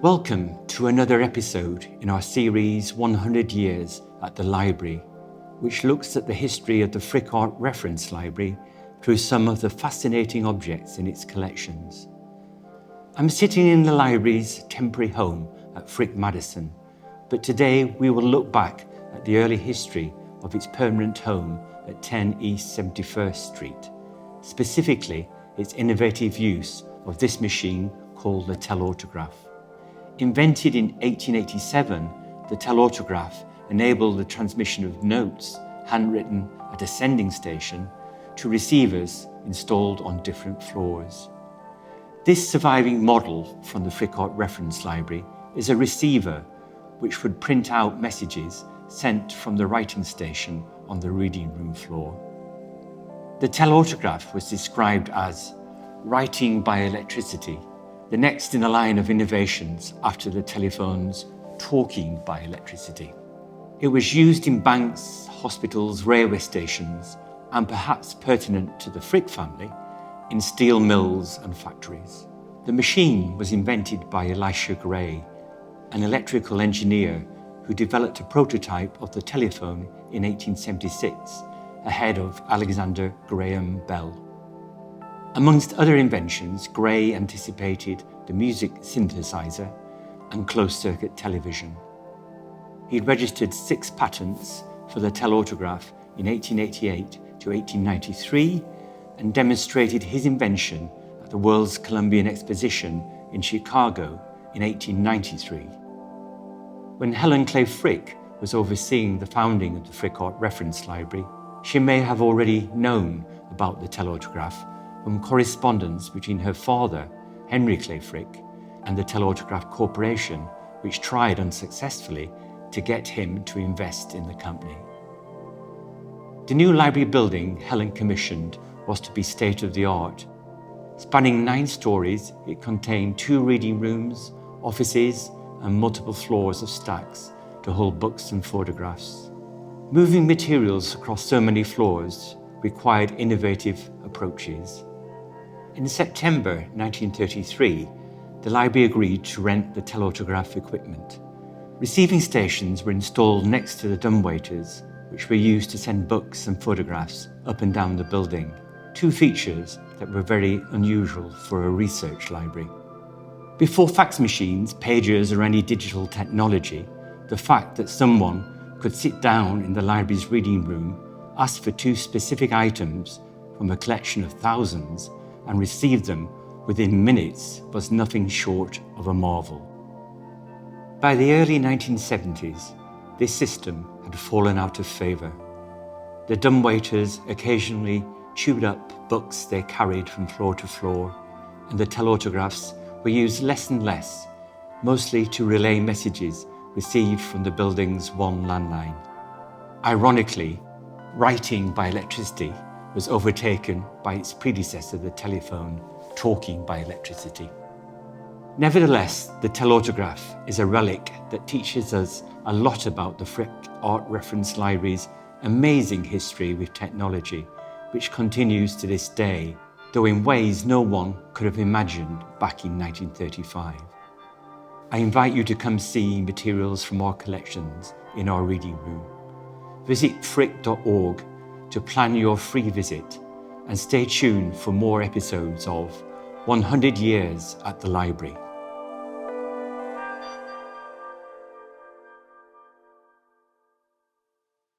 Welcome to another episode in our series 100 Years at the Library, which looks at the history of the Frick Art Reference Library through some of the fascinating objects in its collections. I'm sitting in the library's temporary home at Frick Madison, but today we will look back at the early history of its permanent home at 10 East 71st Street, specifically its innovative use of this machine called the Telautograph. Invented in 1887, the Telautograph enabled the transmission of notes, handwritten at a sending station, to receivers installed on different floors. This surviving model from the Frick Art Reference Library is a receiver which would print out messages sent from the writing station on the reading room floor. The Telautograph was described as writing by electricity, the next in a line of innovations after the telephone's talking by electricity. It was used in banks, hospitals, railway stations, and perhaps pertinent to the Frick family, in steel mills and factories. The machine was invented by Elisha Gray, an electrical engineer who developed a prototype of the telephone in 1876, ahead of Alexander Graham Bell. Amongst other inventions, Gray anticipated the music synthesizer and closed-circuit television. He registered 6 patents for the Telautograph in 1888 to 1893 and demonstrated his invention at the World's Columbian Exposition in Chicago in 1893. When Helen Clay Frick was overseeing the founding of the Frick Art Reference Library, she may have already known about the Telautograph from correspondence between her father, Henry Clay Frick, and the Telautograph Corporation, which tried unsuccessfully to get him to invest in the company. The new library building Helen commissioned was to be state-of-the-art. Spanning 9 stories, it contained 2 reading rooms, offices, and multiple floors of stacks to hold books and photographs. Moving materials across so many floors required innovative approaches. In September 1933, the library agreed to rent the Telautograph equipment. Receiving stations were installed next to the dumbwaiters, which were used to send books and photographs up and down the building, 2 features that were very unusual for a research library. Before fax machines, pagers, or any digital technology, the fact that someone could sit down in the library's reading room, ask for 2 specific items from a collection of thousands, and receive them within minutes was nothing short of a marvel. By the early 1970s, this system had fallen out of favour. The dumbwaiters occasionally chewed up books they carried from floor to floor, and the Telautographs were used less and less, mostly to relay messages received from the building's one landline. Ironically, writing by electricity was overtaken by its predecessor, the telephone, talking by electricity. Nevertheless, the Telautograph is a relic that teaches us a lot about the Frick Art Reference Library's amazing history with technology, which continues to this day, though in ways no one could have imagined back in 1935. I invite you to come see materials from our collections in our reading room. Visit frick.org to plan your free visit, and stay tuned for more episodes of 100 Years at the Library.